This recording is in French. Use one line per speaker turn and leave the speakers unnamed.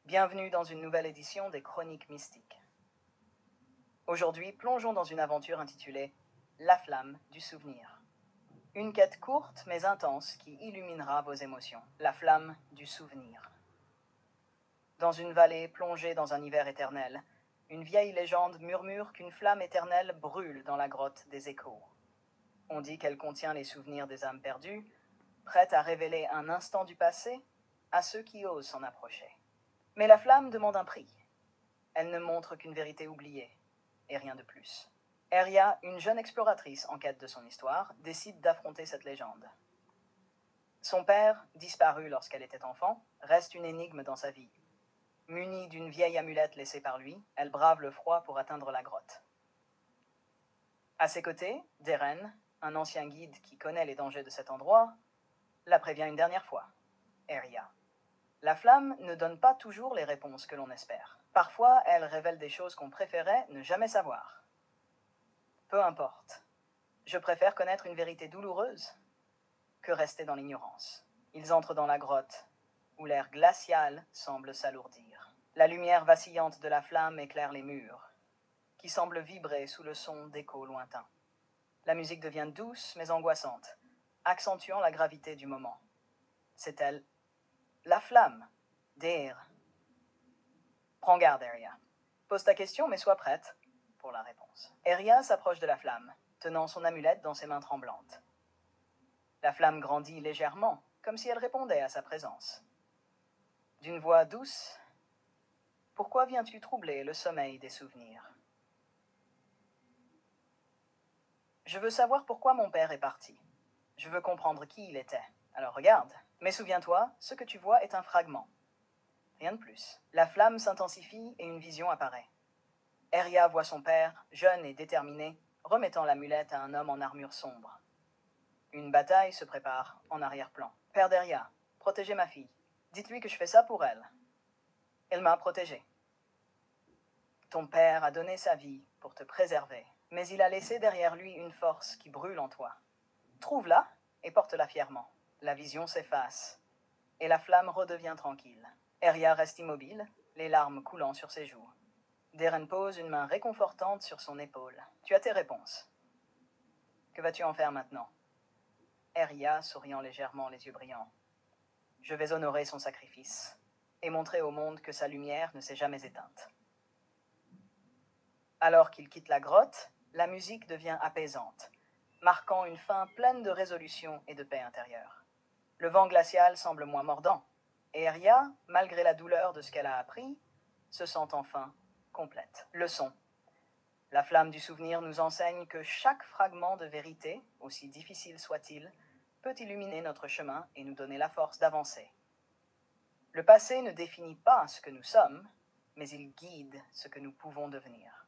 Bienvenue dans une nouvelle édition des Chroniques Mystiques. Aujourd'hui, plongeons dans une aventure intitulée « La flamme du souvenir ». Une quête courte mais intense qui illuminera vos émotions. La flamme du souvenir. Dans une vallée plongée dans un hiver éternel, une vieille légende murmure qu'une flamme éternelle brûle dans la grotte des échos. On dit qu'elle contient les souvenirs des âmes perdues, prête à révéler un instant du passé à ceux qui osent s'en approcher. Mais la flamme demande un prix. Elle ne montre qu'une vérité oubliée, et rien de plus. Eria, une jeune exploratrice en quête de son histoire, décide d'affronter cette légende. Son père, disparu lorsqu'elle était enfant, reste une énigme dans sa vie. Munie d'une vieille amulette laissée par lui, elle brave le froid pour atteindre la grotte. À ses côtés, Deren, un ancien guide qui connaît les dangers de cet endroit, la prévient une dernière fois. Eria. La flamme ne donne pas toujours les réponses que l'on espère. Parfois, elle révèle des choses qu'on préférait ne jamais savoir. Peu importe. Je préfère connaître une vérité douloureuse que rester dans l'ignorance. Ils entrent dans la grotte, où l'air glacial semble s'alourdir. La lumière vacillante de la flamme éclaire les murs, qui semblent vibrer sous le son d'échos lointains. La musique devient douce mais angoissante, accentuant la gravité du moment. C'est elle, la flamme, Deir. Prends garde, Eria. Pose ta question, mais sois prête pour la réponse. Eria s'approche de la flamme, tenant son amulette dans ses mains tremblantes. La flamme grandit légèrement, comme si elle répondait à sa présence. D'une voix douce, « Pourquoi viens-tu troubler le sommeil des souvenirs ?» Je veux savoir pourquoi mon père est parti. Je veux comprendre qui il était. Alors regarde. Mais souviens-toi, ce que tu vois est un fragment. Rien de plus. La flamme s'intensifie et une vision apparaît. Eria voit son père, jeune et déterminé, remettant l'amulette à un homme en armure sombre. Une bataille se prépare en arrière-plan. « Père d'Eria, protégez ma fille. Dites-lui que je fais ça pour elle. Elle m'a protégée. Ton père a donné sa vie pour te préserver, mais il a laissé derrière lui une force qui brûle en toi. Trouve-la et porte-la fièrement. » La vision s'efface, et la flamme redevient tranquille. Eria reste immobile, les larmes coulant sur ses joues. Deren pose une main réconfortante sur son épaule. « Tu as tes réponses. Que vas-tu en faire maintenant ?» Eria, souriant légèrement, les yeux brillants. « Je vais honorer son sacrifice et montrer au monde que sa lumière ne s'est jamais éteinte. » Alors qu'il quitte la grotte, la musique devient apaisante, marquant une fin pleine de résolution et de paix intérieure. Le vent glacial semble moins mordant, et Eria, malgré la douleur de ce qu'elle a appris, se sent enfin complète. Leçon. La flamme du souvenir nous enseigne que chaque fragment de vérité, aussi difficile soit-il, peut illuminer notre chemin et nous donner la force d'avancer. Le passé ne définit pas ce que nous sommes, mais il guide ce que nous pouvons devenir.